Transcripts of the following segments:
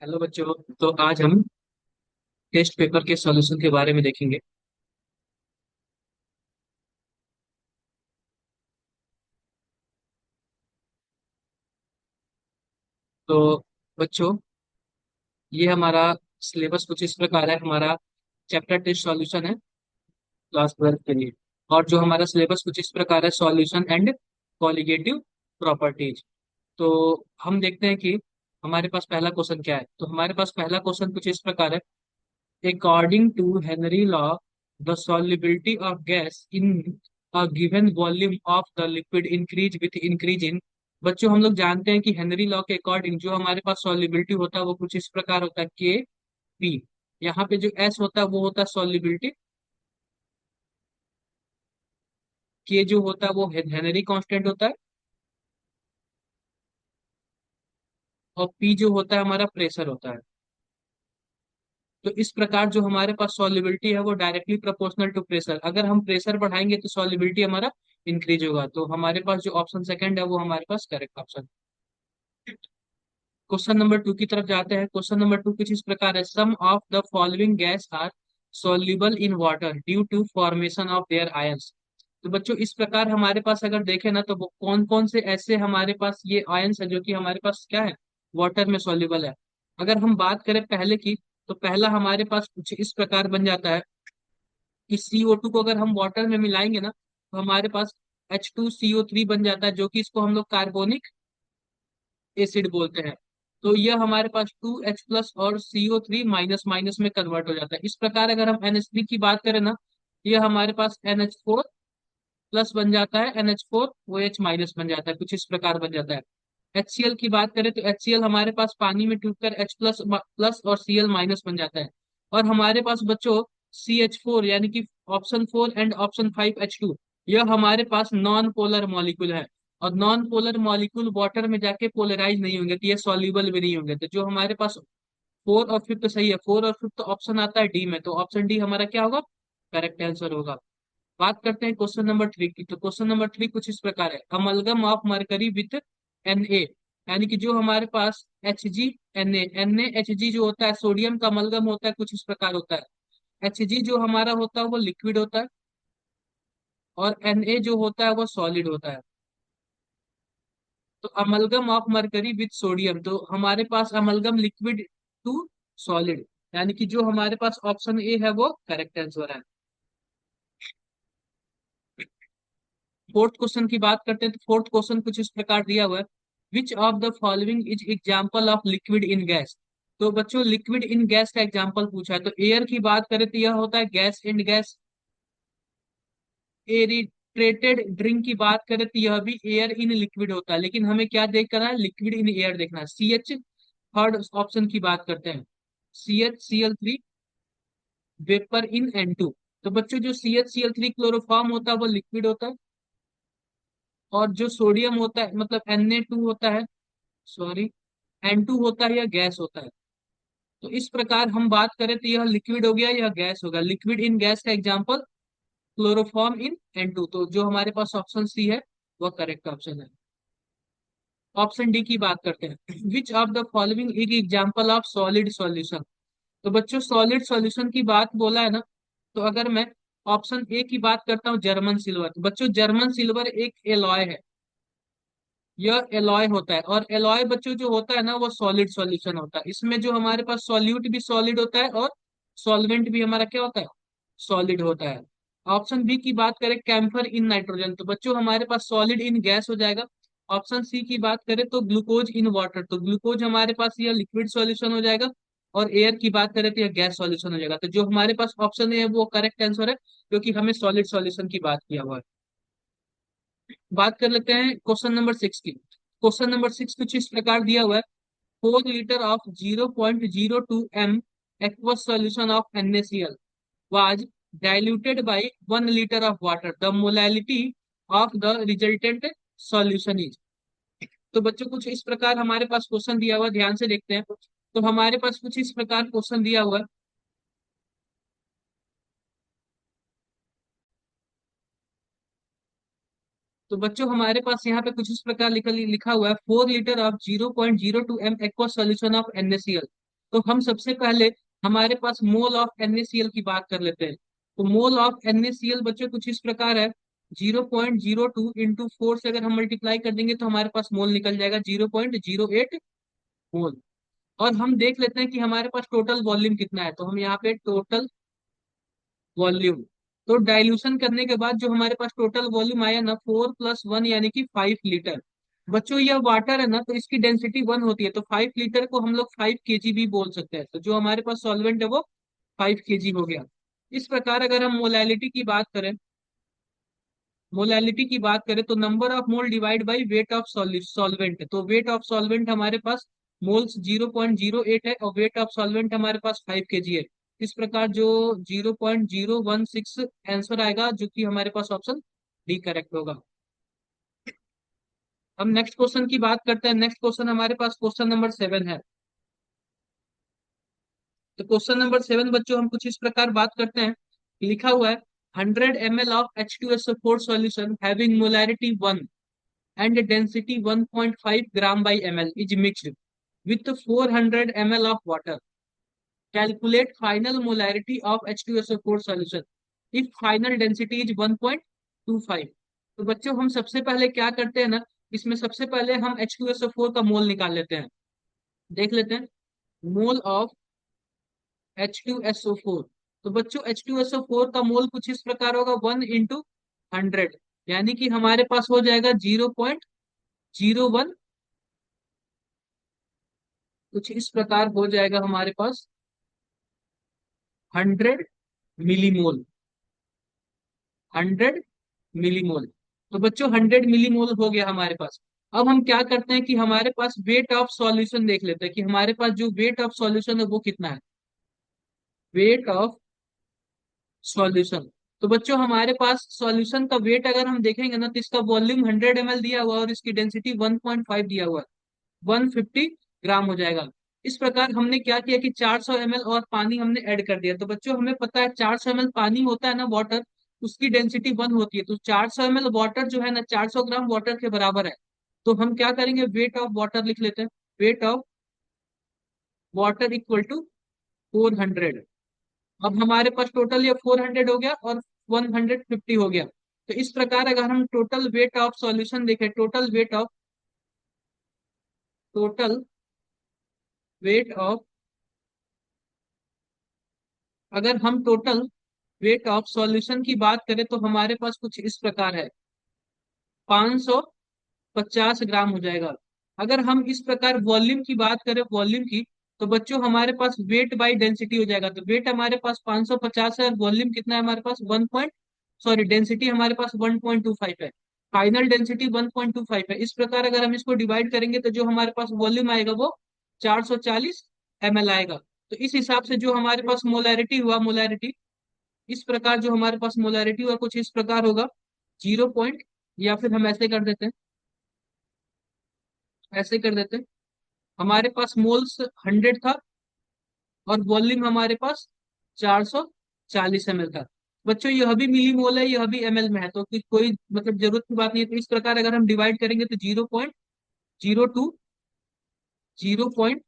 Hello बच्चों। तो आज हम टेस्ट पेपर के सॉल्यूशन के बारे में देखेंगे। तो बच्चों, ये हमारा सिलेबस कुछ इस प्रकार है। हमारा चैप्टर टेस्ट सॉल्यूशन है क्लास 12 के लिए। और जो हमारा सिलेबस कुछ इस प्रकार है, सॉल्यूशन एंड कॉलिगेटिव प्रॉपर्टीज। तो हम देखते हैं कि हमारे पास पहला क्वेश्चन क्या है। तो हमारे पास पहला क्वेश्चन कुछ इस प्रकार है। According to Henry law, the solubility of gas in a given volume of the liquid increase with increase in। बच्चों, हम लोग जानते हैं कि हेनरी लॉ के अकॉर्डिंग जो हमारे पास सॉल्युबिलिटी होता है वो कुछ इस प्रकार होता है, के पी। यहाँ पे जो एस होता है वो होता है सॉल्युबिलिटी, के जो होता है वो हेनरी कांस्टेंट होता है, और पी जो होता है हमारा प्रेशर होता है। तो इस प्रकार जो हमारे पास सॉल्युबिलिटी है वो डायरेक्टली प्रोपोर्शनल टू प्रेशर। अगर हम प्रेशर बढ़ाएंगे तो सॉल्युबिलिटी हमारा इंक्रीज होगा। तो हमारे पास जो ऑप्शन सेकंड है वो हमारे पास correct option. Question number two की तरफ जाते हैं। क्वेश्चन नंबर टू कुछ इस प्रकार है। Some of the following gas are soluble in water due to formation of their ions. तो बच्चों, इस प्रकार हमारे पास अगर देखें ना, तो वो कौन कौन से ऐसे हमारे पास ये आयंस है जो कि हमारे पास क्या है, वाटर में सॉल्युबल है। अगर हम बात करें पहले की, तो पहला हमारे पास कुछ इस प्रकार बन जाता है कि CO2 को अगर हम वाटर में मिलाएंगे ना, तो हमारे पास H2CO3 बन जाता है, जो कि इसको हम लोग कार्बोनिक एसिड बोलते हैं। तो यह हमारे पास 2H+ और CO3 माइनस माइनस में कन्वर्ट हो जाता है। इस प्रकार अगर हम NH3 की बात करें ना, यह हमारे पास NH4+ बन जाता है, NH4OH माइनस बन जाता है, कुछ इस प्रकार बन जाता है। HCl की बात करें तो HCl हमारे पास पानी में टूटकर H+ प्लस और Cl माइनस बन जाता है। और हमारे पास बच्चों CH4 यानी कि ऑप्शन 4 एंड ऑप्शन 5 H2, यह हमारे पास नॉन पोलर मॉलिक्यूल है। और नॉन पोलर मॉलिक्यूल वाटर में जाके पोलराइज नहीं होंगे, तो ये सॉल्यूबल भी नहीं होंगे। तो जो हमारे पास फोर और फिफ्थ सही है, फोर और फिफ्थ ऑप्शन आता है डी में, तो ऑप्शन डी हमारा क्या होगा, करेक्ट आंसर होगा। बात करते हैं क्वेश्चन नंबर थ्री की। तो क्वेश्चन नंबर थ्री कुछ इस प्रकार है। Amalgam of mercury with Na, यानी कि जो हमारे पास Hg Na, Na Hg जो होता है सोडियम का अमलगम होता है, कुछ इस प्रकार होता है। Hg जो हमारा होता है वो लिक्विड होता है, और Na जो होता है वो सॉलिड होता है। तो amalgam of mercury with sodium, तो हमारे पास अमलगम लिक्विड टू सॉलिड, यानी कि जो हमारे पास ऑप्शन ए है वो करेक्ट आंसर है। फोर्थ क्वेश्चन की बात करते हैं। तो फोर्थ क्वेश्चन कुछ इस प्रकार दिया हुआ है। Which of the following is example of liquid in gas. तो बच्चों, लिक्विड इन गैस का एग्जाम्पल पूछा है। तो एयर की बात करें तो यह होता है गैस इन गैस। एरिट्रेटेड ड्रिंक की बात करें तो यह भी एयर इन लिक्विड होता है, लेकिन हमें क्या देखना है, लिक्विड इन एयर देखना है। थर्ड ऑप्शन की बात करते हैं। CHCl3 वेपर इन N2। तो बच्चों, जो CHCl3 क्लोरोफॉर्म होता है वो लिक्विड होता है, और जो सोडियम होता है मतलब Na2 होता है, सॉरी, N2 होता है या गैस होता है। तो इस प्रकार हम बात करें तो यह लिक्विड हो गया, यह गैस होगा। लिक्विड इन गैस का एग्जांपल क्लोरोफॉर्म इन N2। तो जो हमारे पास ऑप्शन सी है वह करेक्ट ऑप्शन है। ऑप्शन डी की बात करते हैं। विच of the following is example of solid solution. तो बच्चों, सॉलिड सॉल्यूशन की बात बोला है ना, तो अगर मैं ऑप्शन ए की बात करता हूँ, जर्मन सिल्वर। तो बच्चों, जर्मन सिल्वर एक एलॉय है, यह एलॉय होता है। और एलॉय बच्चों जो होता है ना वो सॉलिड सॉल्यूशन होता है। इसमें जो हमारे पास सॉल्यूट भी सॉलिड होता है, और सॉल्वेंट भी हमारा क्या होता है, सॉलिड होता है। ऑप्शन बी की बात करें, कैम्फर इन नाइट्रोजन, तो बच्चों हमारे पास सॉलिड इन गैस हो जाएगा। ऑप्शन सी की बात करें तो ग्लूकोज इन वाटर, तो ग्लूकोज हमारे पास यह लिक्विड सॉल्यूशन हो जाएगा। और एयर की बात करें तो यह गैस सॉल्यूशन हो जाएगा। तो जो हमारे पास ऑप्शन है वो करेक्ट आंसर है, क्योंकि हमें सॉलिड सॉल्यूशन की बात किया हुआ है। बात कर लेते हैं क्वेश्चन नंबर सिक्स की। क्वेश्चन नंबर सिक्स कुछ इस प्रकार दिया हुआ है। 4 litre of 0.02 m aqueous solution of NaCl was diluted by 1 liter of water. The molality of the resultant solution is। तो बच्चों, कुछ इस प्रकार हमारे पास क्वेश्चन दिया हुआ है, ध्यान से देखते हैं। तो हमारे पास कुछ इस प्रकार क्वेश्चन दिया हुआ है। तो बच्चों, हमारे पास यहाँ पे कुछ इस प्रकार लिखा लिखा हुआ है। 4 litre of 0.02 m aqueous solution of NaCl तो हम सबसे पहले हमारे पास मोल ऑफ NaCl की बात कर लेते हैं। तो मोल ऑफ NaCl बच्चों कुछ इस प्रकार है, 0.02 इंटू 4 से अगर हम मल्टीप्लाई कर देंगे तो हमारे पास मोल निकल जाएगा 0.08 मोल। और हम देख लेते हैं कि हमारे पास टोटल वॉल्यूम कितना है, तो हम यहाँ पे टोटल वॉल्यूम, तो डाइल्यूशन करने के बाद जो हमारे पास टोटल वॉल्यूम आया ना 4+1 यानी कि 5 लीटर। बच्चों यह वाटर है ना, तो इसकी डेंसिटी 1 होती है, तो 5 लीटर को हम लोग 5 kg भी बोल सकते हैं। तो जो हमारे पास सॉल्वेंट है वो 5 kg हो गया। इस प्रकार अगर हम मोलैलिटी की बात करें तो number of mole divide by weight of solvent, तो वेट ऑफ सॉल्वेंट हमारे पास मोल्स 0.08 है और वेट ऑफ सॉल्वेंट हमारे पास 5 kg है। इस प्रकार जो 0.016 आंसर आएगा, जो कि हमारे पास ऑप्शन डी करेक्ट होगा। हम नेक्स्ट क्वेश्चन की बात करते हैं। नेक्स्ट क्वेश्चन हमारे पास क्वेश्चन नंबर 7 है। तो क्वेश्चन नंबर 7 बच्चों हम कुछ इस प्रकार बात करते हैं। लिखा हुआ है 100 ml of H2SO4 solution having molarity 1 and density 1.5 gram by ml is mixed with 400 ml of water. Calculate final molarity of H2SO4 solution if final density is 1.25। तो बच्चों हम सबसे पहले क्या करते हैं ना, इसमें सबसे पहले हम H2SO4 का मोल निकाल लेते हैं। देख लेते हैं मोल ऑफ H2SO4। तो बच्चों H2SO4 का मोल कुछ इस प्रकार होगा 1 × 100, यानी कि हमारे पास हो जाएगा 0.01, कुछ इस प्रकार हो जाएगा हमारे पास 100 मिलीमोल। 100 मिलीमोल, तो बच्चों 100 मिलीमोल हो गया हमारे पास। अब हम क्या करते हैं कि हमारे पास वेट ऑफ सॉल्यूशन देख लेते हैं कि हमारे पास जो वेट ऑफ सॉल्यूशन है वो कितना है। वेट ऑफ सॉल्यूशन, तो बच्चों हमारे पास सॉल्यूशन का वेट अगर हम देखेंगे ना, तो इसका वॉल्यूम 100 ml दिया हुआ है और इसकी डेंसिटी 1.5 दिया हुआ है, 150 ग्राम हो जाएगा। इस प्रकार हमने क्या किया कि 400 ml और पानी हमने ऐड कर दिया। तो बच्चों हमें पता है 400 ml पानी होता है ना वाटर, उसकी डेंसिटी 1 होती है, तो 400 ml वाटर जो है ना 400 ग्राम वाटर के बराबर है। तो हम क्या करेंगे, वेट ऑफ वाटर लिख लेते हैं। Weight of water equal to 400। अब हमारे पास टोटल ये 400 हो गया और 150 हो गया। तो इस प्रकार अगर हम टोटल वेट ऑफ सॉल्यूशन देखें, टोटल वेट ऑफ अगर हम टोटल वेट ऑफ सॉल्यूशन की बात करें तो हमारे पास कुछ इस प्रकार है, 550 ग्राम हो जाएगा। अगर हम इस प्रकार वॉल्यूम की बात करें, वॉल्यूम की, तो बच्चों हमारे पास वेट बाय डेंसिटी हो जाएगा। तो वेट हमारे पास 550 है और वॉल्यूम कितना है हमारे पास 1 पॉइंट, सॉरी डेंसिटी हमारे पास 1.25 है। फाइनल डेंसिटी 1.25 है। इस प्रकार अगर हम इसको डिवाइड करेंगे तो जो हमारे पास वॉल्यूम आएगा वो 440 ml आएगा। तो इस हिसाब से जो हमारे पास मोलैरिटी हुआ, मोलैरिटी इस प्रकार जो हमारे पास मोलैरिटी हुआ कुछ इस प्रकार होगा 0 पॉइंट, या फिर हम ऐसे कर देते हैं, ऐसे कर देते हैं, हमारे पास मोल्स 100 था और वॉल्यूम हमारे पास 440 ml था। बच्चों यह भी मिली मोल है, यह भी ml में है, तो कोई मतलब जरूरत की बात नहीं है। तो इस प्रकार अगर हम डिवाइड करेंगे तो 0.02, 0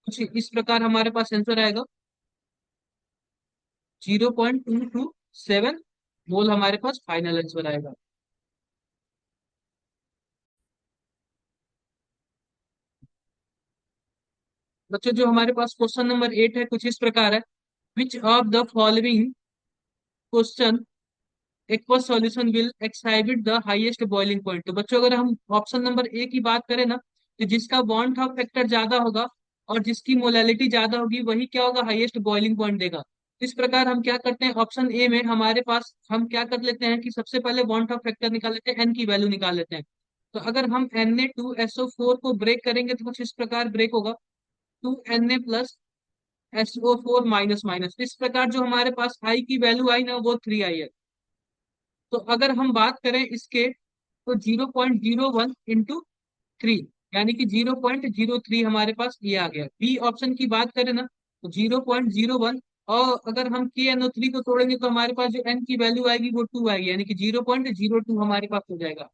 कुछ इस प्रकार हमारे पास आंसर आएगा 0.227 मोल हमारे पास फाइनल आंसर आएगा। बच्चों जो हमारे पास क्वेश्चन नंबर 8 है कुछ इस प्रकार है, which of the following question aqueous solution will exhibit the highest boiling point. तो बच्चों अगर हम ऑप्शन नंबर ए की बात करें ना, तो जिसका बॉन्ड ऑफ फैक्टर ज्यादा होगा और जिसकी मोलैलिटी ज्यादा होगी वही क्या होगा, हाईएस्ट बॉइलिंग पॉइंट देगा। इस प्रकार हम क्या करते हैं, ऑप्शन ए में हमारे पास हम क्या कर लेते हैं कि सबसे पहले बॉन्ड ऑफ फैक्टर निकाल लेते हैं, एन की वैल्यू निकाल लेते हैं। तो अगर हम Na2SO4 को ब्रेक करेंगे तो कुछ इस प्रकार ब्रेक होगा, 2Na+SO4 माइनस माइनस, इस प्रकार जो हमारे पास आई की वैल्यू आई ना वो 3 आई है। तो अगर हम बात करें इसके, तो 0.01 × 3 यानी कि 0.03 हमारे पास ये आ गया। बी ऑप्शन की बात करें ना तो 0.01, और अगर हम KNO3 को तोड़ेंगे तो हमारे पास जो एन की वैल्यू आएगी वो 2 आएगी, यानी कि 0.02 हमारे पास हो जाएगा।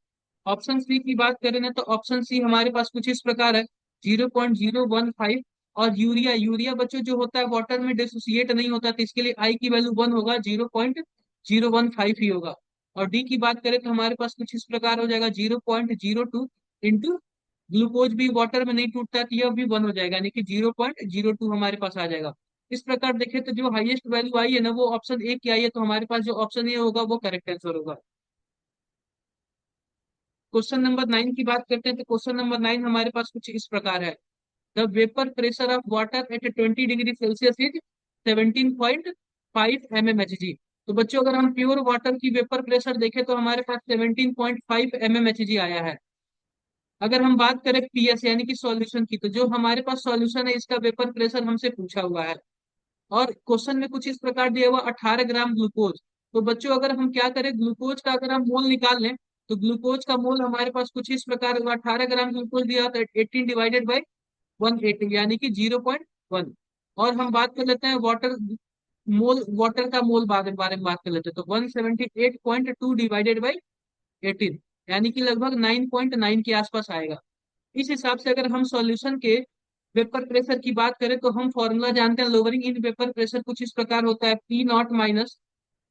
ऑप्शन सी की बात करें ना तो ऑप्शन सी हमारे पास कुछ इस प्रकार है, 0.015। और यूरिया, यूरिया बच्चों जो होता है वाटर में डिसोसिएट नहीं होता, तो इसके लिए आई की वैल्यू 1 होगा, 0.015 ही होगा। और डी की बात करें तो हमारे पास कुछ इस प्रकार हो जाएगा, 0.02 इंटू, ग्लूकोज भी वाटर में नहीं टूटता है, तो यह भी 1 हो जाएगा, यानी कि 0.02 हमारे पास आ जाएगा। इस प्रकार देखें तो जो हाईएस्ट वैल्यू आई है ना वो ऑप्शन ए की आई है, तो हमारे पास जो ऑप्शन ए होगा वो करेक्ट आंसर होगा। क्वेश्चन नंबर 9 की बात करते हैं, तो क्वेश्चन नंबर 9 हमारे पास कुछ इस प्रकार है। The vapour pressure of water at 20 degree Celsius is 17.5 mmHg। तो बच्चों अगर हम प्योर वाटर की वेपर प्रेशर देखें तो हमारे पास 17.5 mmHg आया है। अगर हम बात करें पीएस यानी कि सॉल्यूशन की, तो जो हमारे पास सॉल्यूशन है इसका वेपर प्रेशर हमसे पूछा हुआ है। और क्वेश्चन में कुछ इस प्रकार दिया हुआ 18 ग्राम ग्लूकोज। तो बच्चों अगर हम क्या करें, ग्लूकोज का अगर हम मोल निकाल लें, तो ग्लूकोज का मोल हमारे पास कुछ इस प्रकार होगा, 18 ग्राम ग्लूकोज दिया तो 18 डिवाइडेड बाई 180 यानी कि 0.1। और हम बात कर लेते हैं वाटर मोल, वाटर का मोल बाद में बारे में बात कर लेते हैं, तो 178.2 डिवाइडेड बाई 18 यानी कि लगभग 9.9 के आसपास आएगा। इस हिसाब से अगर हम सॉल्यूशन के वेपर प्रेशर की बात करें तो हम फॉर्मूला जानते हैं, लोअरिंग इन वेपर प्रेशर कुछ इस प्रकार होता है, P not minus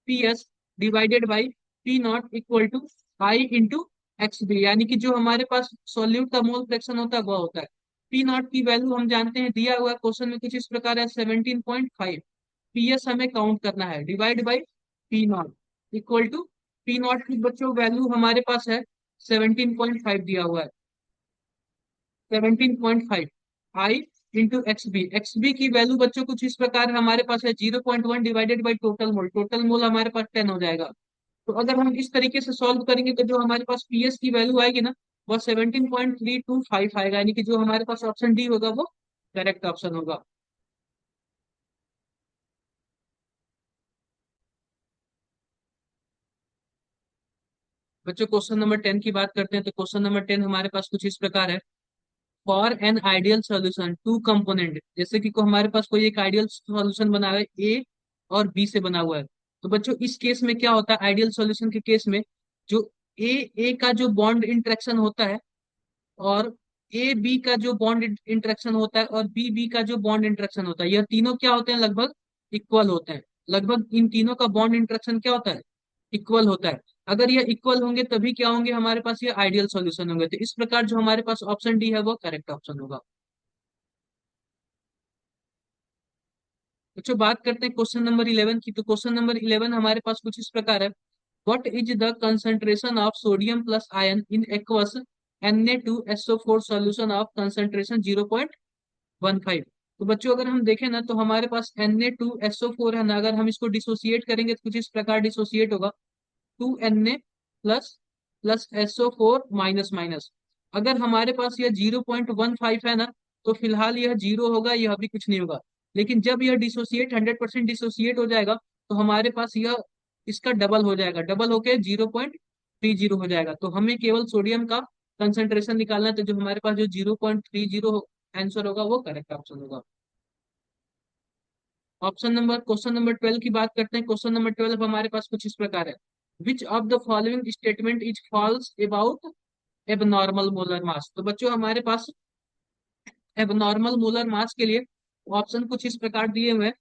P S divided by P not equal to I into X B, यानी कि जो हमारे पास सॉल्यूट का मोल फ्रैक्शन होता है वह होता है। पी नॉट की वैल्यू हम जानते हैं, दिया हुआ क्वेश्चन में कुछ इस प्रकार है 17.5। पी एस हमें काउंट करना है, divide by P not equal to, P not की बच्चों वैल्यू हमारे पास है 17.5 दिया हुआ है, 17.5 आई इंटू एक्स बी की वैल्यू बच्चों कुछ इस प्रकार हमारे पास है 0.1 divided by total mole, total mole हमारे पास 10 हो जाएगा। तो अगर हम इस तरीके से सॉल्व करेंगे तो जो हमारे पास पीएस की वैल्यू आएगी ना वो 17.325 आएगा, यानी कि जो हमारे पास ऑप्शन डी होगा वो करेक्ट ऑप्शन होगा। बच्चों क्वेश्चन नंबर 10 की बात करते हैं, तो क्वेश्चन नंबर 10 हमारे पास कुछ इस प्रकार है। For an ideal solution two component, जैसे कि हमारे पास कोई एक आइडियल सॉल्यूशन बना हुआ है ए और बी से बना हुआ है। तो बच्चों इस केस में क्या होता है, आइडियल सॉल्यूशन के केस में जो ए का जो बॉन्ड इंटरेक्शन होता है, और ए बी का जो बॉन्ड इंटरेक्शन होता है, और बी बी का जो बॉन्ड इंटरेक्शन होता है, यह तीनों क्या होते हैं, लगभग इक्वल होते हैं। लगभग इन तीनों का बॉन्ड इंटरेक्शन क्या होता है, इक्वल होता है। अगर ये इक्वल होंगे तभी क्या होंगे हमारे पास, ये आइडियल सॉल्यूशन होंगे। तो इस प्रकार जो हमारे पास ऑप्शन डी है वो करेक्ट ऑप्शन होगा। तो बात करते हैं क्वेश्चन नंबर 11 की, तो क्वेश्चन नंबर 11 हमारे पास कुछ इस प्रकार है। What is the concentration of sodium plus ion in aqueous Na2SO4 solution of concentration 0.15। तो बच्चों अगर हम देखें ना तो हमारे पास Na2SO4 है ना, अगर हम इसको डिसोसिएट करेंगे तो कुछ इस प्रकार डिसोसिएट होगा, 2Na plus plus SO4 minus minus. अगर हमारे पास यह 0.15 है ना, तो फिलहाल यह जीरो होगा, यह भी कुछ नहीं होगा। लेकिन जब यह डिसोसिएट 100% डिसोसिएट हो जाएगा तो हमारे पास यह इसका डबल हो जाएगा, डबल होके 0.30 हो जाएगा। तो हमें केवल सोडियम का कंसंट्रेशन निकालना है, तो जो हमारे पास जो 0.30 आंसर होगा वो करेक्ट ऑप्शन होगा। ऑप्शन नंबर क्वेश्चन नंबर 12 की बात करते हैं। क्वेश्चन नंबर 12 हमारे पास कुछ इस प्रकार है। Which of the following statement is false about abnormal molar mass. तो बच्चों हमारे पास एबनॉर्मल मोलर मास के लिए ऑप्शन कुछ इस प्रकार दिए हुए हैं।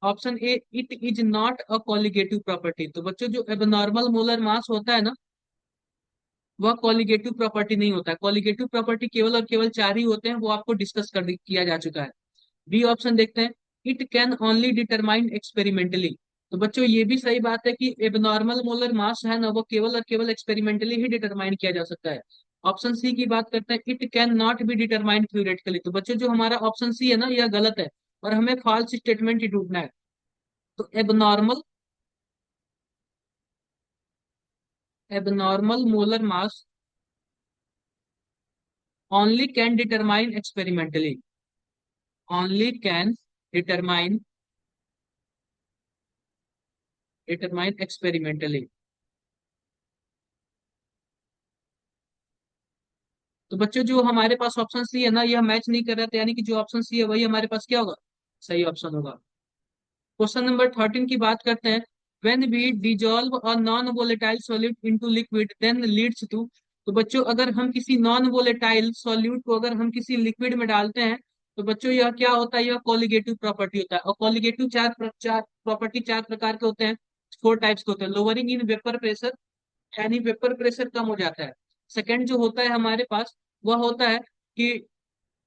Option A, it is not a colligative property. तो बच्चों जो एबनॉर्मल मोलर मास होता है ना वह कॉलिगेटिव प्रॉपर्टी नहीं होता है। कॉलिगेटिव प्रॉपर्टी केवल और केवल चार ही होते हैं, वो आपको डिस्कस किया जा चुका है। बी ऑप्शन देखते हैं, it can only determine experimentally. तो बच्चों ये भी सही बात है कि एबनॉर्मल मोलर मास है ना वो केवल और केवल एक्सपेरिमेंटली ही डिटरमाइन किया जा सकता है। ऑप्शन सी की बात करते हैं, it can not be determined theoretically. तो बच्चों जो हमारा ऑप्शन सी है ना यह गलत है, और हमें फॉल्स स्टेटमेंट ही ढूंढना है। तो abnormal abnormal molar mass only can determine experimentally, only can determine experimentally. तो बच्चों जो हमारे पास ऑप्शन सी है ना यह मैच नहीं कर रहा था, यानी कि जो ऑप्शन सी है वही हमारे पास क्या होगा, सही ऑप्शन होगा। क्वेश्चन नंबर 13 की बात करते हैं। When we dissolve a non volatile solid into liquid then leads to. तो बच्चों अगर हम किसी नॉन वोलेटाइल सॉल्यूट को अगर हम किसी लिक्विड में डालते हैं तो बच्चों यह क्या होता है, यह कॉलिगेटिव प्रॉपर्टी होता है। और कॉलिगेटिव चार प्रॉपर्टी चार प्रकार के होते हैं, फोर टाइप्स के होते हैं। लोअरिंग इन वेपर प्रेशर, यानी वेपर प्रेशर कम हो जाता है। सेकंड जो होता है हमारे पास, वह होता है कि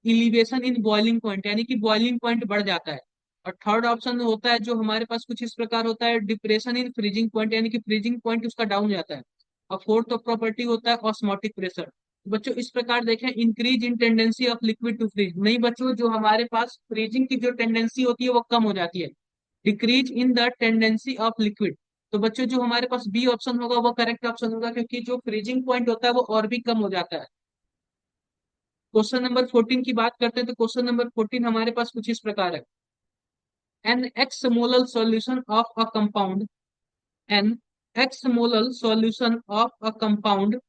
इलिवेशन इन बॉइलिंग पॉइंट, यानी कि बॉइलिंग पॉइंट बढ़ जाता है। और थर्ड ऑप्शन होता है जो हमारे पास कुछ इस प्रकार होता है, डिप्रेशन इन फ्रीजिंग पॉइंट, यानी कि फ्रीजिंग पॉइंट उसका डाउन जाता है। और फोर्थ प्रॉपर्टी होता है ऑस्मोटिक प्रेशर। बच्चों इस प्रकार देखें, increase in tendency of liquid to freeze, नहीं बच्चों जो हमारे पास फ्रीजिंग की जो टेंडेंसी होती है वो कम हो जाती है। Decrease in the tendency of liquid, तो बच्चों जो हमारे पास बी ऑप्शन होगा वो करेक्ट ऑप्शन होगा, क्योंकि जो फ्रीजिंग पॉइंट होता है वो और भी कम हो जाता है। क्वेश्चन नंबर 14 की बात करते हैं तो क्वेश्चन नंबर 14 हमारे पास कुछ इस प्रकार है। An X molal solution of a compound, an X molal solution of a compound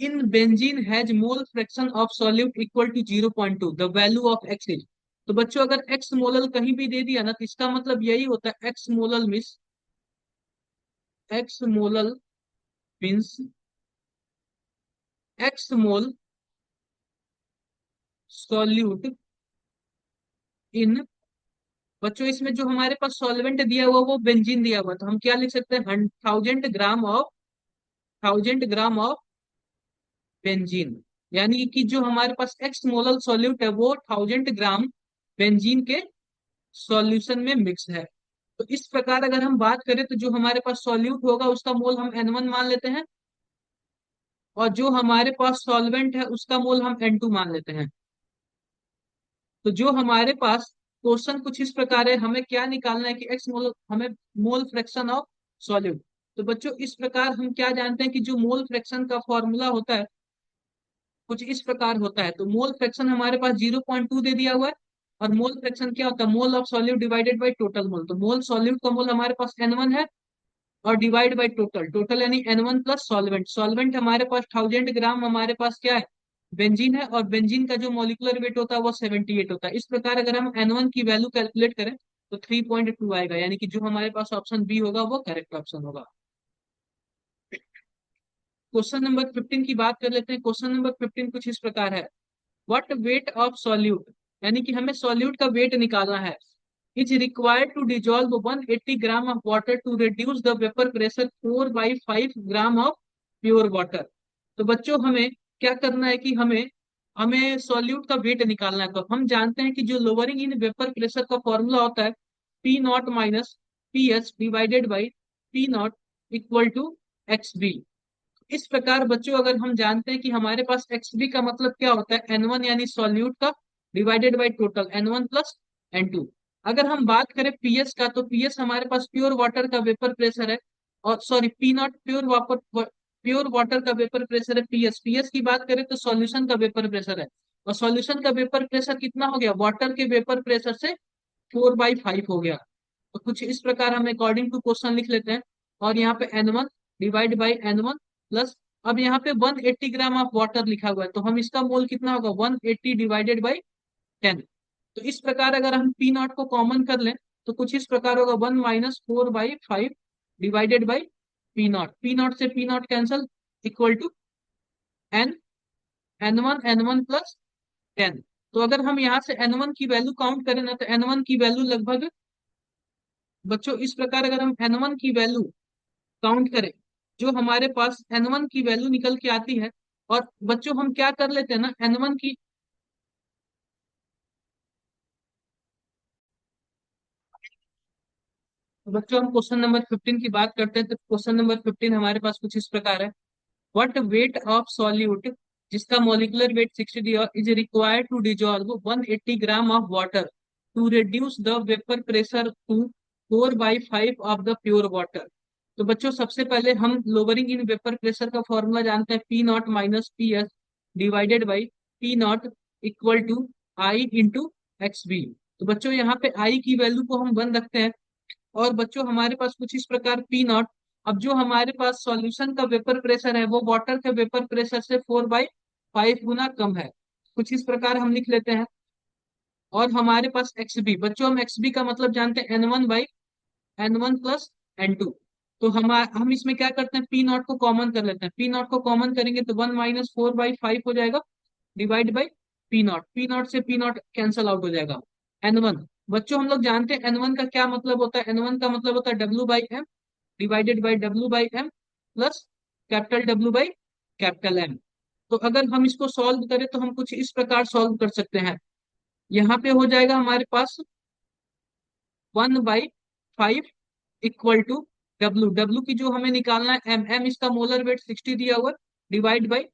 in benzene has mole fraction of solute equal to 0.2, the value of X is. तो बच्चों अगर एक्स मोलल कहीं भी दे दिया ना तो इसका मतलब यही होता है, x molal means, x molal means x mole solute in, बच्चों इसमें जो हमारे पास सॉल्वेंट दिया हुआ वो बेंजीन दिया हुआ, तो हम क्या लिख सकते हैं, 1000 ग्राम ऑफ बेंजीन। यानी कि जो हमारे पास एक्स मोलल सॉल्यूट है वो 1000 ग्राम बेंजीन के सॉल्यूशन में मिक्स है। तो इस प्रकार अगर हम बात करें तो जो हमारे पास सॉल्यूट होगा उसका मोल हम N1 मान लेते हैं, और जो हमारे पास सॉल्वेंट है उसका मोल हम N2 मान लेते हैं। तो जो हमारे पास क्वेश्चन कुछ इस प्रकार है, हमें क्या निकालना है कि एक्स मोल, हमें मोल फ्रैक्शन ऑफ सॉल्यूट। तो बच्चों इस प्रकार हम क्या जानते हैं कि जो मोल फ्रैक्शन का फॉर्मूला होता है कुछ इस प्रकार होता है। तो मोल फ्रैक्शन हमारे पास 0.2 दे दिया हुआ है, और मोल फ्रैक्शन क्या होता है, mole of solute divided by total mole. तो मोल सॉल्यूट का मोल हमारे पास N1 है, और डिवाइड बाई टोटल, टोटल यानी N1 प्लस सॉल्वेंट। सॉल्वेंट हमारे पास 1000 ग्राम हमारे पास क्या है, बेंजीन है, और बेंजीन का जो मॉलिक्यूलर वेट होता है वो 78 होता है। इस प्रकार अगर हम N1 की वैल्यू कैलकुलेट करें तो 3.2 आएगा, यानी कि जो हमारे पास ऑप्शन बी होगा वो करेक्ट ऑप्शन होगा। क्वेश्चन नंबर 15 की बात कर लेते हैं। क्वेश्चन नंबर 15 कुछ इस प्रकार है, व्हाट वेट ऑफ सॉल्यूट, यानी कि हमें सॉल्यूट का वेट निकालना है, is required to dissolve 180 gram of water to reduce the vapour pressure 4/5 gram of pure water. तो बच्चों हमें क्या करना है कि हमें हमें सॉल्यूट का वेट निकालना है। तो हम जानते हैं कि जो लोअरिंग इन वेपर प्रेशर का फॉर्मूला होता है P not minus P S divided by P not equal to X B. इस प्रकार बच्चों अगर हम जानते हैं कि हमारे पास एक्स बी का मतलब क्या होता है, N1 यानी सॉल्यूट का divided by total N1 plus N2। अगर हम बात करें पीएस का तो पीएस हमारे पास प्योर वाटर का वेपर प्रेशर है, और sorry P not pure water का वेपर प्रेशर है। पीएस पीएस की बात करें तो सॉल्यूशन का वेपर प्रेशर है, और सॉल्यूशन का वेपर प्रेशर कितना हो गया, वाटर के वेपर प्रेशर से 4/5 हो गया। तो कुछ इस प्रकार हम अकॉर्डिंग टू क्वेश्चन लिख लेते हैं, और यहाँ पे N1 divide by N1 plus, अब यहाँ पे 180 ग्राम ऑफ वाटर लिखा हुआ है तो हम इसका मोल कितना होगा, 180 डिवाइडेड बाई 10। तो इस प्रकार अगर हम पी नॉट को कॉमन कर लें तो कुछ इस प्रकार होगा, 1 - 4/5 डिवाइडेड बाई पी नॉट से P not cancel, equal to N, N1 plus 10। तो अगर हम यहाँ से N1 की वैल्यू काउंट करें ना तो N1 की वैल्यू लगभग, बच्चों इस प्रकार अगर हम N1 की वैल्यू काउंट करें, जो हमारे पास N1 की वैल्यू निकल के आती है, और बच्चों हम क्या कर लेते हैं ना N1 की, बच्चों हम क्वेश्चन नंबर 15 की बात करते हैं। तो क्वेश्चन नंबर 15 हमारे पास कुछ इस प्रकार है, व्हाट वेट ऑफ सॉल्यूट जिसका molecular weight 60 is required to dissolve 180 gram of water to reduce the vapour pressure to 4/5 of the pure water. तो बच्चों सबसे पहले हम लोअरिंग इन वेपर प्रेशर का फॉर्मूला जानते हैं, P not minus P S divided by P not equal to I into X B. तो बच्चों यहाँ पे आई की वैल्यू को हम 1 रखते हैं, और बच्चों हमारे पास कुछ इस प्रकार पी नॉट, अब जो हमारे पास सॉल्यूशन का वेपर प्रेशर है वो वाटर के वेपर प्रेशर से 4/5 गुना कम है, कुछ इस प्रकार हम लिख लेते हैं। और हमारे पास एक्स बी, बच्चों हम एक्स बी का मतलब जानते हैं N1 by N1 plus N2। तो हम इसमें क्या करते हैं, पी नॉट को कॉमन कर लेते हैं। पी नॉट को कॉमन करेंगे तो 1 - 4/5 हो जाएगा, divide by P not. P not से पी नॉट कैंसल आउट हो जाएगा। N1, बच्चों हम लोग जानते हैं N1 का क्या मतलब होता है। N1 का मतलब होता है W/M divided by W/M plus capital W by capital M। तो अगर हम इसको सॉल्व करें तो हम कुछ इस प्रकार सॉल्व कर सकते हैं। यहाँ पे हो जाएगा हमारे पास 1/5 इक्वल टू डब्ल्यू। डब्ल्यू की जो हमें निकालना है एम, एम इसका मोलर वेट 60 दिया हुआ, divide by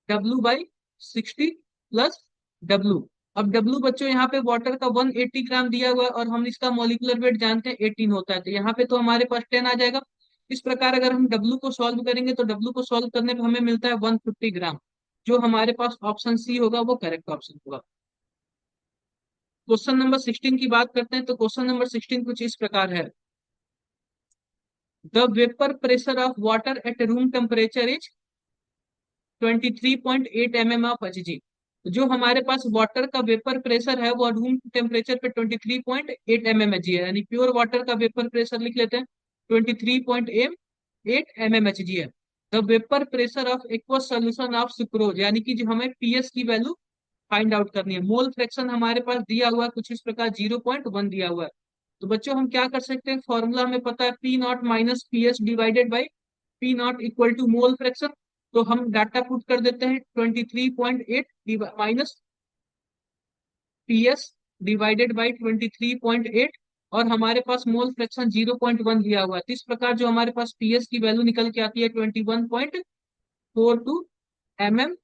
W/60 plus W. अब डब्ल्यू बच्चों यहाँ पे वाटर का 180 ग्राम दिया हुआ है और हम इसका मॉलिक्यूलर वेट जानते हैं 18 होता है, तो यहाँ पे तो हमारे पास 10 आ जाएगा। इस प्रकार अगर हम डब्ल्यू को सॉल्व करेंगे तो डब्ल्यू को सॉल्व करने पे हमें मिलता है 150 ग्राम। जो हमारे पास ऑप्शन सी होगा वो करेक्ट ऑप्शन होगा। क्वेश्चन नंबर 16 की बात करते हैं तो क्वेश्चन नंबर 16 कुछ इस प्रकार है। The vapour pressure of water at room temperature is 23.8 mm of Hg। जो हमारे पास वाटर का वेपर प्रेशर है वो रूम टेम्परेचर पे 23.8 mm Hg है, यानी प्योर वाटर का वेपर प्रेशर लिख लेते हैं 23.8 mm Hg है। The vapour pressure of aqueous solution of sucrose, यानी कि जो हमें पीएस की वैल्यू फाइंड आउट करनी है। मोल फ्रैक्शन हमारे पास दिया हुआ है कुछ इस प्रकार 0.1 दिया हुआ है। तो बच्चों हम क्या कर सकते हैं, फॉर्मूला हमें पता है P not minus P S divided by P not equal to mole fraction. तो हम डाटा पुट कर देते हैं 23.8 minus P S divided by 23.8, और हमारे पास मोल फ्रैक्शन 0.1 दिया हुआ है। तो इस प्रकार जो हमारे पास पीएस की वैल्यू निकल के आती है 21.42 mm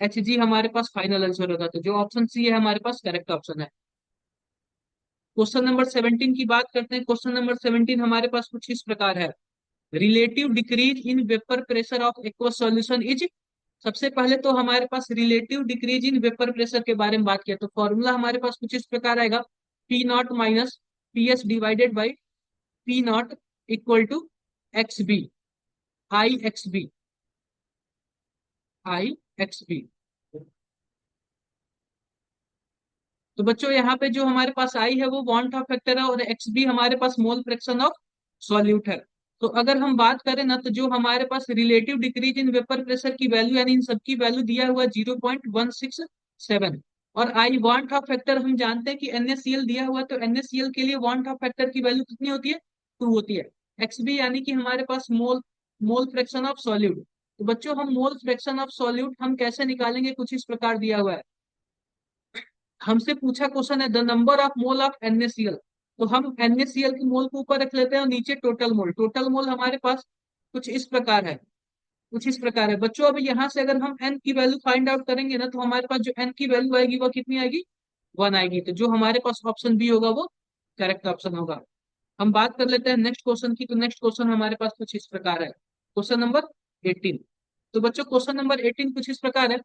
Hg हमारे पास फाइनल आंसर होगा। तो जो ऑप्शन सी है हमारे पास करेक्ट ऑप्शन है। क्वेश्चन नंबर 17 की बात करते हैं। क्वेश्चन नंबर 17 हमारे पास कुछ इस प्रकार है। Relative decrease in vapour pressure of aqueous solution is. सबसे पहले तो हमारे पास relative decrease in vapour pressure के बारे में बात किया, तो फॉर्मूला हमारे पास कुछ इस प्रकार आएगा P not minus P S divided by P not equal to X B, I X B, I X B. तो बच्चों यहाँ पे जो हमारे पास आई है वो वांट ऑफ फैक्टर है और एक्स बी हमारे पास मोल फ्रैक्शन ऑफ सॉल्यूट है। तो अगर हम बात करें ना तो जो हमारे पास relative decrease in vapour pressure की वैल्यू यानी इन सबकी वैल्यू दिया हुआ 0.167, और आई वांट ऑफ फैक्टर हम जानते हैं कि NaCl दिया हुआ है, तो NaCl के लिए वांट ऑफ फैक्टर की वैल्यू कितनी होती है, 2 होती है। एक्स बी यानी कि हमारे पास मोल मोल फ्रैक्शन ऑफ सॉल्यूट। तो बच्चों हम मोल फ्रैक्शन ऑफ सॉल्यूट हम कैसे निकालेंगे, कुछ इस प्रकार दिया हुआ है। हमसे पूछा क्वेश्चन है the number of mole of NaCl, तो हम NaCl की मोल को ऊपर रख लेते हैं और नीचे टोटल मोल। टोटल मोल हमारे पास कुछ इस प्रकार है, कुछ इस प्रकार है बच्चों। अभी यहाँ से अगर हम n की वैल्यू फाइंड आउट करेंगे ना तो हमारे पास जो n की वैल्यू आएगी वो कितनी आएगी, 1 आएगी। तो जो हमारे पास ऑप्शन बी होगा वो करेक्ट ऑप्शन होगा। हम बात कर लेते हैं नेक्स्ट क्वेश्चन की। तो नेक्स्ट क्वेश्चन हमारे पास कुछ इस प्रकार है, क्वेश्चन नंबर 18। तो बच्चों क्वेश्चन नंबर 18 कुछ इस प्रकार है।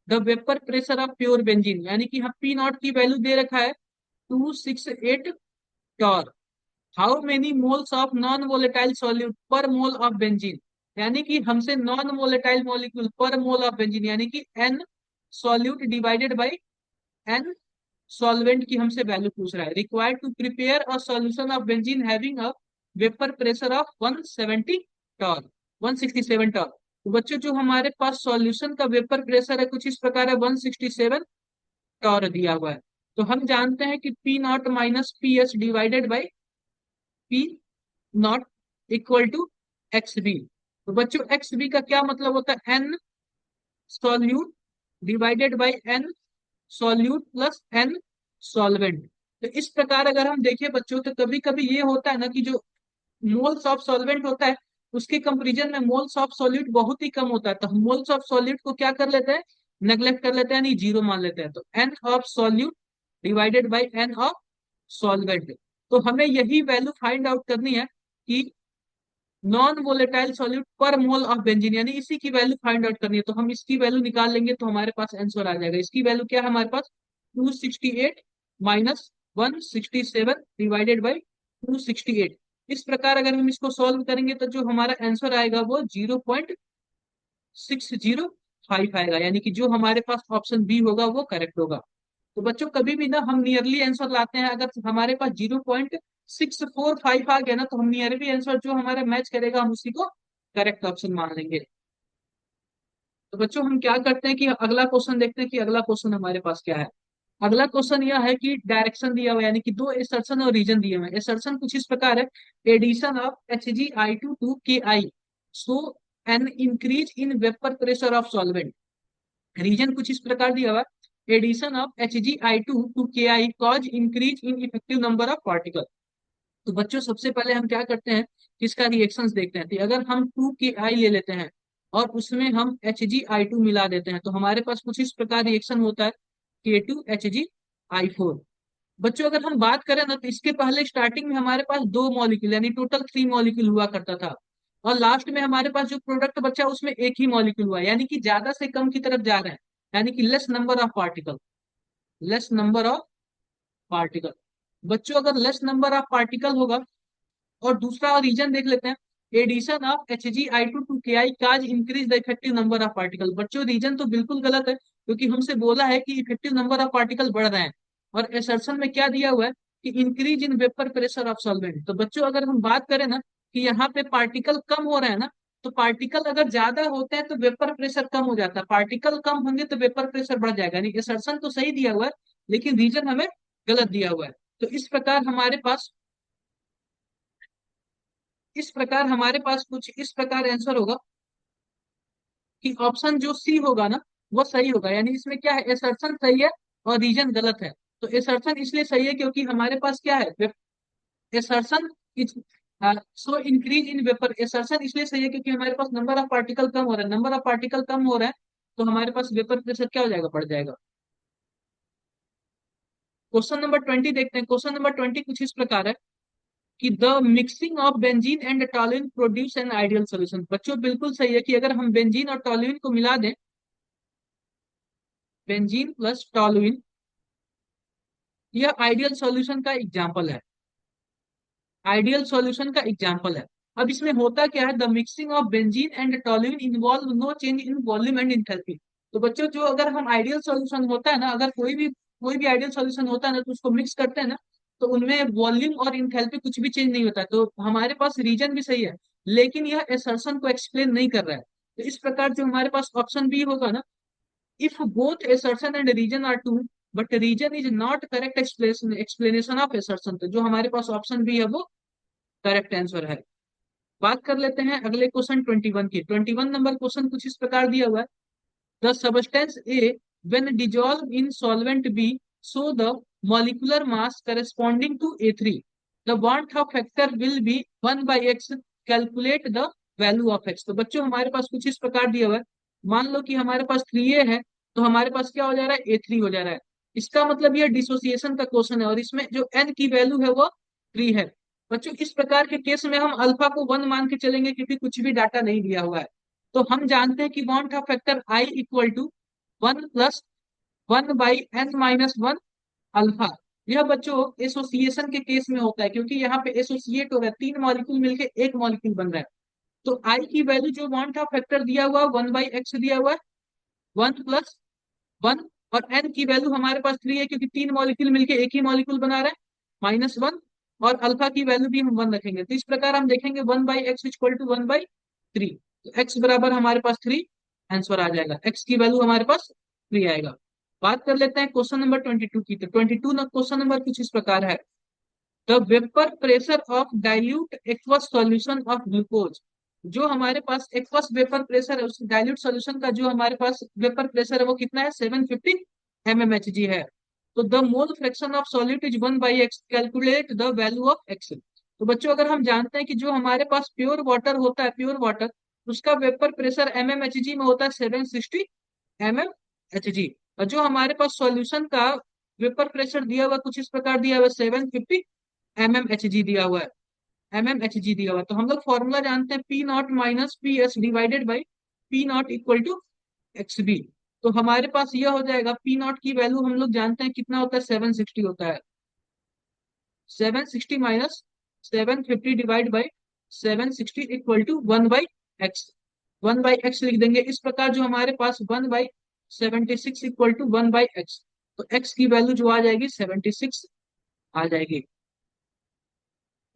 The vapour pressure of pure benzene, यानी कि हम पी नॉट की वैल्यू दे रखा है 268 torr. How many moles of non volatile solute per mole of benzene, यानी कि हमसे नॉन वोलेटाइल मॉलिक्यूल पर मोल ऑफ बेंजीन यानी कि N solute divided by N solvent की हमसे वैल्यू पूछ रहा है। Required to prepare a solution of benzene having a vapour pressure of 170 torr, 167 torr. तो बच्चों जो हमारे पास सॉल्यूशन का वेपर प्रेशर है कुछ इस प्रकार है 167 टॉर दिया हुआ है। तो हम जानते हैं कि P not minus P S divided by P not equal to X B. तो बच्चों एक्स बी का क्या मतलब होता है, N solute divided by N solute plus N solvent. तो इस प्रकार अगर हम देखें बच्चों तो कभी कभी ये होता है ना कि जो मोल्स ऑफ सॉल्वेंट होता है उसके कंपेरिजन में मोल्स ऑफ सॉल्यूट बहुत ही कम होता है, तो हम मोल्स ऑफ सॉल्यूट को क्या कर लेते हैं, नेग्लेक्ट कर लेते हैं, नहीं जीरो मान लेते हैं। तो N of solute divided by N of solvent. तो हमें यही वैल्यू फाइंड आउट करनी है कि non volatile solute per mole of benzene, यानी इसी की वैल्यू फाइंड आउट करनी है। तो हम इसकी वैल्यू निकाल लेंगे तो हमारे पास आंसर आ जाएगा। इसकी वैल्यू क्या है हमारे पास 268 माइनस 167 डिवाइडेड बाई 268। इस प्रकार अगर हम इसको सॉल्व करेंगे तो जो हमारा आंसर आएगा वो 0.605 आएगा, यानी कि जो हमारे पास ऑप्शन बी होगा वो करेक्ट होगा। तो बच्चों कभी भी ना हम नियरली आंसर लाते हैं, अगर हमारे पास 6 4 5 आ गया ना, तो हम नियरली आंसर जो हमारा मैच करेगा हम उसी को करेक्ट ऑप्शन मान लेंगे। तो बच्चों हम क्या करते हैं कि अगला क्वेश्चन देखते हैं कि अगला क्वेश्चन हमारे पास क्या है। अगला क्वेश्चन यह है कि डायरेक्शन दिया हुआ है, यानी कि दो एसर्शन और रीजन दिए हुए हैं। एसर्शन कुछ इस प्रकार है, addition of Hg(I2) to Ki so an increase in vapour pressure of solvent. Reason कुछ इस प्रकार दिया हुआ है, addition of Hg(I2) to Ki cause increase in effective number of particle. तो बच्चों सबसे पहले हम क्या करते हैं कि इसका रिएक्शंस देखते हैं। तो अगर हम 2Ki ले लेते हैं और उसमें हम Hg(I2) मिला देते हैं, तो हमारे पास कुछ इस प्रकार रिएक्शन होता है, K2Hg(I4). बच्चों अगर हम बात करें ना, तो इसके पहले स्टार्टिंग में हमारे पास दो मॉलिक्यूल यानी टोटल 3 मॉलिक्यूल हुआ करता था, और लास्ट में हमारे पास जो प्रोडक्ट बचा उसमें एक ही मॉलिक्यूल हुआ, यानी कि ज्यादा से कम की तरफ जा रहे हैं, यानी कि less number of particle, less number of particle. बच्चों अगर लेस नंबर ऑफ पार्टिकल होगा, और दूसरा रीजन देख लेते हैं, addition of Hg(I2) to Ki cause increase the effective number of particle. बच्चों रीजन तो बिल्कुल गलत है, क्योंकि हमसे बोला है कि इफेक्टिव नंबर ऑफ पार्टिकल बढ़ रहे हैं, और एसर्शन में क्या दिया हुआ है कि increase in vapour pressure of solvent. तो बच्चों अगर हम बात करें ना कि यहाँ पे पार्टिकल कम हो रहे हैं ना, तो पार्टिकल अगर ज्यादा होते हैं तो वेपर प्रेशर कम हो जाता है, पार्टिकल कम होंगे तो वेपर प्रेशर बढ़ जाएगा। यानी एसर्शन तो सही दिया हुआ है, लेकिन रीजन हमें गलत दिया हुआ है। तो इस प्रकार हमारे पास कुछ इस प्रकार आंसर होगा कि ऑप्शन जो सी होगा ना वो सही होगा। यानी इसमें क्या है, एसर्शन सही है और रीजन गलत है। तो एसर्शन इसलिए सही है क्योंकि हमारे पास क्या है, assertion so increase in vapour. Assertion इसलिए सही है क्योंकि हमारे पास नंबर ऑफ पार्टिकल कम हो रहा है, नंबर ऑफ पार्टिकल कम हो रहा है, तो हमारे पास वेपर प्रेशर क्या हो जाएगा, बढ़ जाएगा। क्वेश्चन नंबर 20 देखते हैं। क्वेश्चन नंबर 20 कुछ इस प्रकार है कि the mixing of benzene and toluene produce an ideal solution. बच्चों बिल्कुल सही है कि अगर हम बेंजीन और टॉल्यूइन को मिला दें, बेंजीन प्लस टॉल्यूइन, यह आइडियल सॉल्यूशन का एग्जाम्पल है, आइडियल सॉल्यूशन का एग्जाम्पल है। अब इसमें होता क्या है, the mixing of benzene and toluene involve no change in volume and enthalpy. तो बच्चों जो अगर हम आइडियल सॉल्यूशन होता है ना, अगर कोई भी आइडियल सॉल्यूशन होता है ना, तो उसको मिक्स करते हैं ना, तो उनमें वॉल्यूम और इंथैल्पी कुछ भी चेंज नहीं होता है। तो हमारे पास रीजन भी सही है, लेकिन यह एसर्शन को एक्सप्लेन नहीं कर रहा है। तो इस प्रकार जो हमारे पास ऑप्शन बी होगा ना, if both assertion and region are true but region is not correct explanation of assertion, तो जो हमारे पास ऑप्शन बी है वो करेक्ट आंसर है। बात कर लेते हैं अगले क्वेश्चन 21 की। 21 नंबर क्वेश्चन कुछ इस प्रकार दिया हुआ है, the substance A when dissolve in solvent B so the molecular mass corresponding to A3 the van't Hoff factor will be 1/x, calculate the value of x। तो बच्चों हमारे पास कुछ इस प्रकार दिया हुआ है, मान लो कि हमारे पास 3A है, तो हमारे पास क्या हो जा रहा है, A3 हो जा रहा है। इसका मतलब यह डिसोसिएशन का क्वेश्चन है, और इसमें जो n की वैल्यू है वो 3 है। बच्चों इस प्रकार के केस में हम अल्फा को 1 मान के चलेंगे, क्योंकि कुछ भी डाटा नहीं दिया हुआ है। तो हम जानते हैं कि van't Hoff factor I equal to 1 + 1/n-1 alpha. यह बच्चों एसोसिएशन के केस में होता है, क्योंकि यहाँ पे एसोसिएट हो रहा है, 3 मॉलिक्यूल मिलके एक मॉलिक्यूल बन रहा है। तो आई की वैल्यू जो बॉन्ड ऑफ फैक्टर दिया हुआ 1/x दिया हुआ है, 1 + 1, और n की वैल्यू हमारे पास 3 है, क्योंकि 3 मॉलिक्यूल मिलके एक ही मॉलिक्यूल बना रहा है, -1, और अल्फा की वैल्यू भी हम 1 रखेंगे। तो इस प्रकार हम देखेंगे 1/x इक्वल टू 1/3, तो x बराबर हमारे पास 3 आंसर आ जाएगा, x की वैल्यू हमारे पास 3 आएगा। बात कर लेते हैं क्वेश्चन नंबर 22 की। तो 22 ना क्वेश्चन नंबर कुछ इस प्रकार है, the vapour pressure of dilute aqueous solution of glucose. जो हमारे पास एक्वस वेपर प्रेशर है, उस डाइल्यूट सॉल्यूशन का जो हमारे पास वेपर प्रेशर है वो कितना है, 750 mmHg है। तो the mole fraction of solute is 1/x, calculate the value of x। तो बच्चों अगर हम जानते हैं कि जो हमारे पास प्योर वाटर होता है, प्योर वाटर, उसका वेपर प्रेशर mmHg में होता है 760 mmHg, और जो हमारे पास सॉल्यूशन का वेपर प्रेशर दिया हुआ कुछ इस प्रकार दिया हुआ 750 mmHg दिया हुआ है, mmHg दिया हुआ है। तो हम लोग फॉर्मूला जानते हैं, P0 - PS divided by P0 equal to XB। तो हमारे पास यह हो जाएगा, P0 की वैल्यू हम लोग जानते हैं कितना होता है, 760 होता है। 760 - 750 divide by 760 equal to 1/x, 1/x लिख देंगे। इस प्रकार जो हमारे पास 1/76 इक्वल टू 1/x, तो x की वैल्यू जो आ जाएगी 76 आ जाएगी।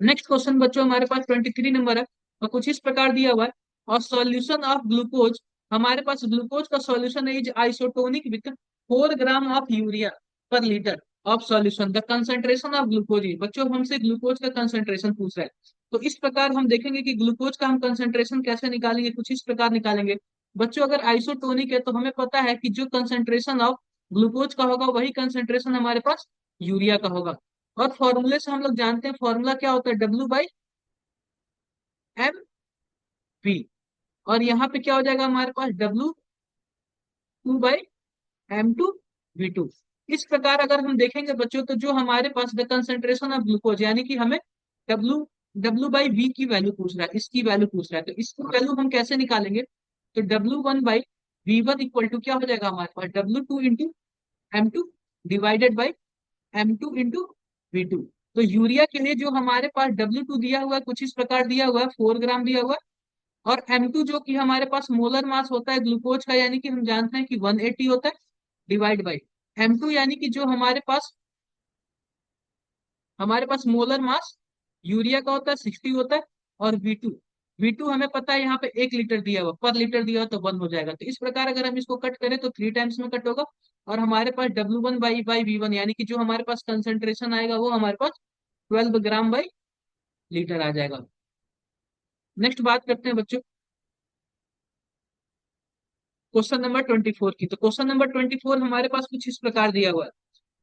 नेक्स्ट क्वेश्चन बच्चों हमारे पास 23 नंबर है और कुछ इस प्रकार दिया हुआ है। और सॉल्यूशन ऑफ ग्लूकोज, हमारे पास ग्लूकोज का सॉल्यूशन है is isotonic with 4 gram of urea per litre of solution. The concentration of glucose is, बच्चों हमसे ग्लूकोज का कंसंट्रेशन पूछ रहा है। तो इस प्रकार हम देखेंगे कि ग्लूकोज का हम कंसंट्रेशन कैसे निकालेंगे, कुछ इस प्रकार निकालेंगे। बच्चों अगर आइसोटोनिक है तो हमें पता है कि जो कंसंट्रेशन ऑफ ग्लूकोज का होगा वही कंसंट्रेशन हमारे पास यूरिया का होगा। और फॉर्मूले से हम लोग जानते हैं, फॉर्मूला क्या होता है, W/M V। और यहाँ पे क्या हो जाएगा हमारे पास, W2/M2V2। इस प्रकार अगर हम देखेंगे बच्चों तो जो हमारे पास द कंसेंट्रेशन ऑफ ग्लूकोज, यानी कि हमें डब्ल्यू W/V की वैल्यू पूछ रहा है, इसकी वैल्यू पूछ रहा है, तो इसकी वैल्यू हम कैसे निकालेंगे। तो W1/V1 इक्वल टू क्या हो जाएगा हमारे पास, W2 × M2 divided by M2 × V2। तो यूरिया के लिए जो हमारे पास W2 दिया हुआ है कुछ इस प्रकार दिया हुआ है, 4 ग्राम दिया हुआ है। और M2 जो कि हमारे पास मोलर मास होता है ग्लूकोज का, यानी कि हम जानते हैं कि 180 होता है, डिवाइड बाई M2 यानी कि जो हमारे पास मोलर मास यूरिया का होता है 60 होता है। और V2 हमें पता है यहाँ पे 1 लीटर दिया हुआ, पर लीटर दिया हुआ तो 1 हो जाएगा। तो इस प्रकार अगर हम इसको कट करें तो 3 टाइम्स में कट होगा। और हमारे पास W1/V1 यानी कि जो हमारे पास कंसंट्रेशन आएगा वो हमारे पास 12 ग्राम/लीटर आ जाएगा। नेक्स्ट बात करते हैं बच्चों क्वेश्चन नंबर 24 की। तो क्वेश्चन नंबर 24 हमारे पास कुछ इस प्रकार दिया हुआ है।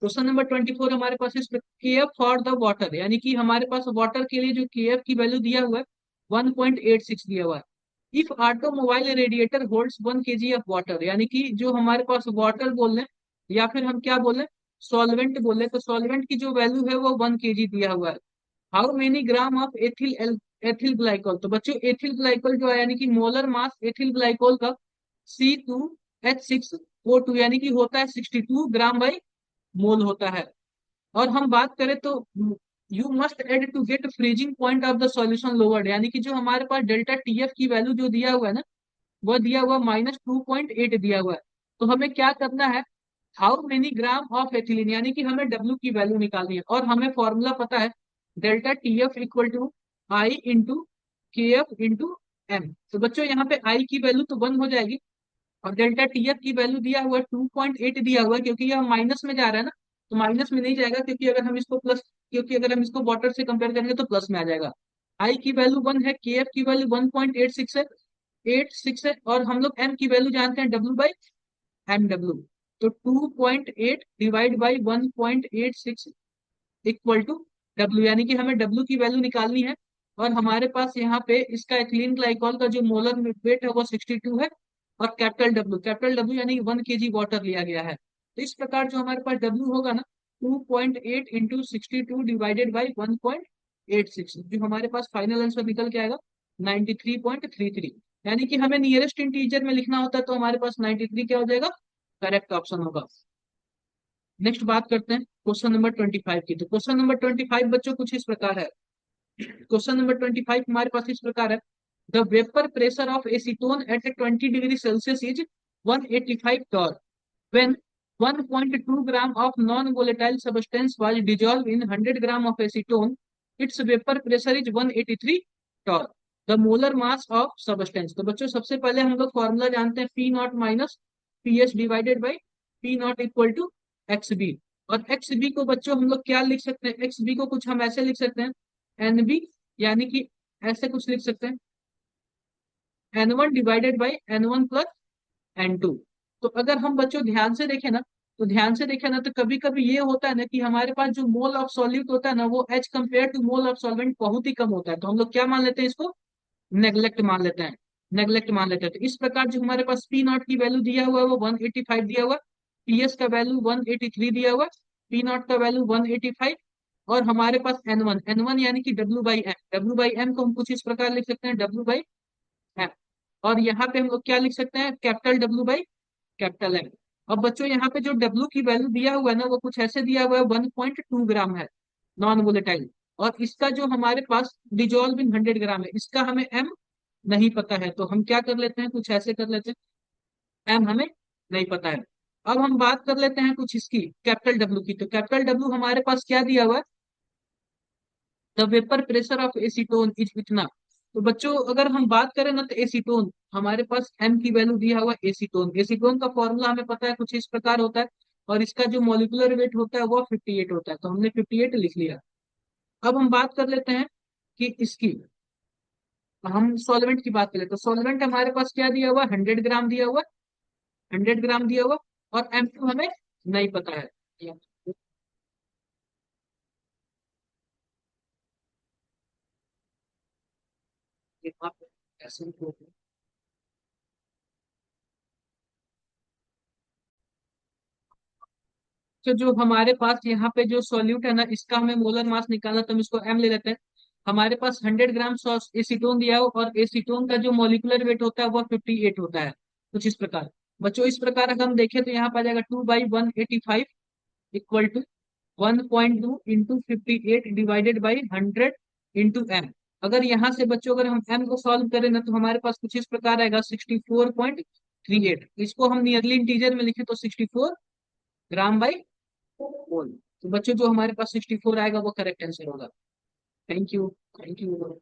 क्वेश्चन नंबर 24 हमारे पास इस केएफ फॉर द वाटर, यानी कि हमारे पास वाटर के लिए जो केएफ की वैल्यू दिया हुआ है 1.86 दिया हुआ है। If automobile radiator holds 1 kg of water, यानी कि जो हमारे पास वाटर बोल रहे हैं या फिर हम क्या बोल रहे हैं, सॉल्वेंट बोल रहे हैं, तो सॉल्वेंट की जो वैल्यू है वो 1 kg दिया हुआ है। How many gram of ethyl glycol, तो बच्चों एथिल ग्लाइकोल जो है यानी कि मोलर मास एथिल ग्लाइकोल का C2H6O2 यानी कि होता है 62 ग्राम/मोल होता है। और हम बात करें तो you must add to get freezing point of the solution lowered, यानी कि जो हमारे पास डेल्टा टीएफ की वैल्यू जो दिया हुआ है ना, वह दिया हुआ -2.8 दिया हुआ है। तो हमें क्या करना है, how many gram of ethylene, यानी कि हमें डब्ल्यू की वैल्यू निकालनी है। और हमें फॉर्मूला पता है delta TF equal to I into K F into M. तो बच्चों यहाँ पे आई की वैल्यू तो 1 हो जाएगी और डेल्टा टीएफ की वैल्यू दिया हुआ है 2.8 दिया हुआ है, क्योंकि यह माइनस में जा रहा है ना, तो माइनस में नहीं जाएगा, क्योंकि अगर हम इसको वाटर से कंपेयर करेंगे तो प्लस में आ जाएगा। आई की वैल्यू 1 है, के एफ की वैल्यू 1.86 है, 86 है। और हम लोग एम की वैल्यू जानते हैं W/M W। तो 2.8 divide by 1.86 equal to W, यानी कि हमें डब्ल्यू की वैल्यू निकालनी है। और हमारे पास यहाँ पे इसका एथिलीन ग्लाइकॉल का जो मोलर वेट है वो 62 है। और कैपिटल डब्ल्यू यानी 1 kg वाटर लिया गया है। तो इस प्रकार जो हमारे पास डब्ल्यू होगा ना, 2.8 इंटू 62 डिवाइडेड बाई 1.86, जो हमारे पास फाइनल आंसर निकल के आएगा 93.33। यानी कि हमें नियरेस्ट इंटीजर में लिखना होता है तो हमारे पास 93 क्या हो जाएगा, करेक्ट ऑप्शन होगा। नेक्स्ट बात करते हैं क्वेश्चन नंबर 25 की। तो क्वेश्चन नंबर 25 बच्चों कुछ इस प्रकार है। क्वेश्चन नंबर 25 हमारे पास इस प्रकार है, the vapour pressure of acetone at 20 degree Celsius is 185 torr when 1.2 gram of non-volatile substance was dissolved in 100 gram of acetone, its vapor pressure is 183 torr. The molar mass of substance, तो बच्चों सबसे पहले हम लोग formula जानते हैं P not minus P H divided by P not equal to X B. और X B को बच्चों हम लोग क्या लिख सकते हैं, एक्स बी को कुछ हम ऐसे लिख सकते हैं एन बी, यानी कि ऐसे कुछ लिख सकते हैं N1 divided by N1 plus N2। तो अगर हम बच्चों ध्यान से देखें ना तो कभी कभी ये होता है ना कि हमारे पास जो मोल ऑफ सॉल्यूट होता है ना वो एच compare to mole of solvent बहुत ही कम होता है, तो हम लोग क्या मान लेते हैं इसको, नेग्लेक्ट मान लेते हैं। तो इस प्रकार जो हमारे पास पी नॉट की वैल्यू दिया हुआ है वो 185 दिया हुआ है, पी एस का वैल्यू 183 दिया हुआ है, पी नॉट का वैल्यू 185। और हमारे पास एन वन यानी कि डब्ल्यू बाई एम को हम कुछ इस प्रकार लिख सकते हैं W/M। और यहाँ पे हम लोग क्या लिख सकते हैं, कैपिटल W/M। अब बच्चों यहाँ पे जो W की वैल्यू दिया हुआ है ना वो कुछ ऐसे दिया हुआ है 1.2 ग्राम है, नॉन वोलेटाइल। और इसका जो हमारे पास डिजोल्व इन 100 ग्राम है, इसका हमें M नहीं पता है, तो हम क्या कर लेते हैं, कुछ ऐसे कर लेते हैं, M हमें नहीं पता है। अब हम बात कर लेते हैं कुछ इसकी कैपिटल W की। तो कैपिटल W हमारे पास क्या दिया हुआ है, the vapour pressure of acetone is इतना। तो बच्चों अगर हम बात करें ना, तो एसीटोन हमारे पास एम की वैल्यू दिया हुआ एसीटोन, एसीटोन का फॉर्मूला हमें पता है, कुछ इस प्रकार होता है। और इसका जो मॉलिक्यूलर वेट होता है वो 58 होता है, तो हमने 58 लिख लिया। अब हम बात कर लेते हैं कि इसकी, हम सॉल्वेंट की बात करें तो सॉल्वेंट हमारे पास क्या दिया हुआ, 100 ग्राम दिया हुआ, 100 ग्राम दिया हुआ। और M2 हमें नहीं पता है। ये आप ऐसे ही बोल- तो जो हमारे पास यहाँ पे जो सॉल्यूट है ना, इसका हमें मोलर मास निकालना, तो हम इसको एम ले लेते हैं। हमारे पास 100 ग्राम एसीटोन दिया हो, और एसीटोन का जो मॉलिक्यूलर वेट होता है वो 58 होता है, कुछ इस प्रकार। बच्चों इस प्रकार अगर हम देखें तो यहाँ पर आ जाएगा 2/185 equal to 1.2 into 58 divided by 100 into M. अगर यहाँ से बच्चों अगर हम एम को सॉल्व करें ना, तो हमारे पास कुछ इस प्रकार आएगा 64.38। इसको हम नियरली इंटीजर में लिखे तो 64 ग्राम बाई मोल। तो बच्चों जो हमारे पास 64 आएगा वो करेक्ट आंसर होगा। Thank you. Thank you.